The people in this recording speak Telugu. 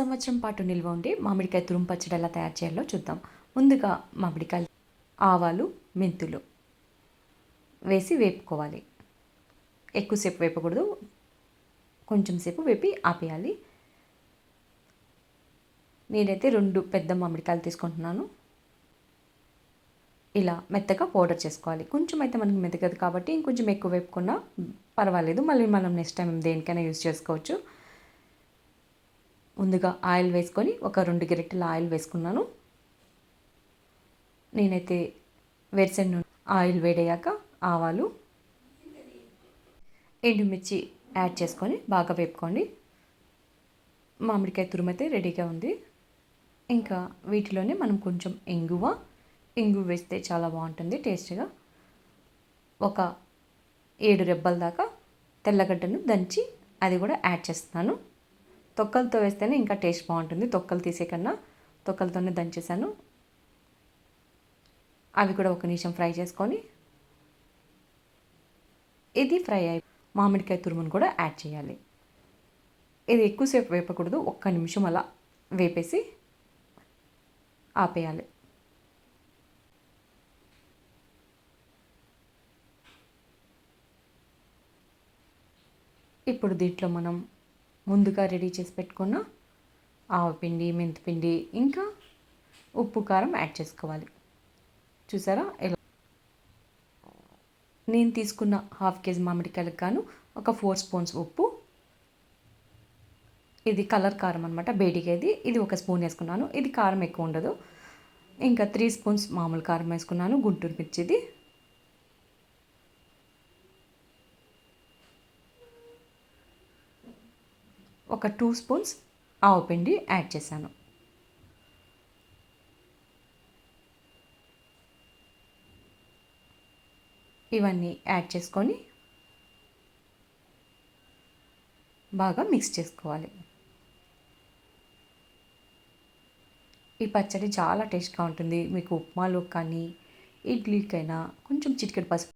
సంవత్సరం పాటు నిల్వ ఉండే మామిడికాయ తురుము పచ్చడి ఎలా తయారు చేయాలో చూద్దాం. ముందుగా మామిడికాయలు, ఆవాలు, మెంతులు వేసి వేపుకోవాలి. ఎక్కువసేపు వేపకూడదు, కొంచెం సేపు వేపి ఆపేయాలి. నేనైతే 2 పెద్ద మామిడికాయలు తీసుకుంటున్నాను. ఇలా మెత్తగా పౌడర్ చేసుకోవాలి. కొంచెం అయితే మనకి మెత్తగదు కాబట్టి ఇంకొంచెం ఎక్కువ వేపుకున్నా పర్వాలేదు. మళ్ళీ మనం నెక్స్ట్ టైం దేనికైనా యూజ్ చేసుకోవచ్చు. ముందుగా ఆయిల్ వేసుకొని ఒక 2 గరిటెల ఆయిల్ వేసుకున్నాను. నేనైతే వేరుశెనగ ఆయిల్ వేడయ్యాక ఆవాలు, ఎండుమిర్చి యాడ్ చేసుకొని బాగా వేపుకోండి. మామిడికాయ తురుమైతే రెడీగా ఉంది. ఇంకా వీటిలోనే మనం కొంచెం ఇంగువ వేస్తే చాలా బాగుంటుంది టేస్ట్గా. ఒక 7 రెబ్బల దాకా తెల్లగడ్డను దంచి అది కూడా యాడ్ చేస్తున్నాను. తొక్కలతో వేస్తేనే ఇంకా టేస్ట్ బాగుంటుంది, తొక్కలు తీసే కన్నా తొక్కలతోనే దంచేసాను. అవి కూడా ఒక నిమిషం ఫ్రై చేసుకొని ఇది ఫ్రై అయి మామిడికాయ తురుమును కూడా యాడ్ చేయాలి. ఇది ఎక్కువసేపు వేపకూడదు, ఒక్క నిమిషం అలా వేపేసి ఆపేయాలి. ఇప్పుడు దీంట్లో మనం ముందుగా రెడీ చేసి పెట్టుకున్న ఆవపిండి, మెంతిపిండి, ఇంకా ఉప్పు, కారం యాడ్ చేసుకోవాలి. చూసారా ఎలా? నేను తీసుకున్న ½ కేజీ మామిడికాయలకు గాను ఒక 4 స్పూన్స్ ఉప్పు. ఇది కలర్ కారం అనమాట, బేడిగేది. ఇది 1 స్పూన్ వేసుకున్నాను. ఇది కారం ఎక్కువ ఉండదు. ఇంకా 3 స్పూన్స్ మామూలు కారం వేసుకున్నాను, గుంటూరు మిర్చిది. ఒక 2 స్పూన్స్ ఆవపిండి యాడ్ చేశాను. ఇవన్నీ యాడ్ చేసుకొని బాగా మిక్స్ చేసుకోవాలి. ఈ పచ్చడి చాలా టేస్ట్గా ఉంటుంది. మీకు ఉప్మాలో కానీ ఇడ్లీకైనా కొంచెం చిటికెడు పసుపు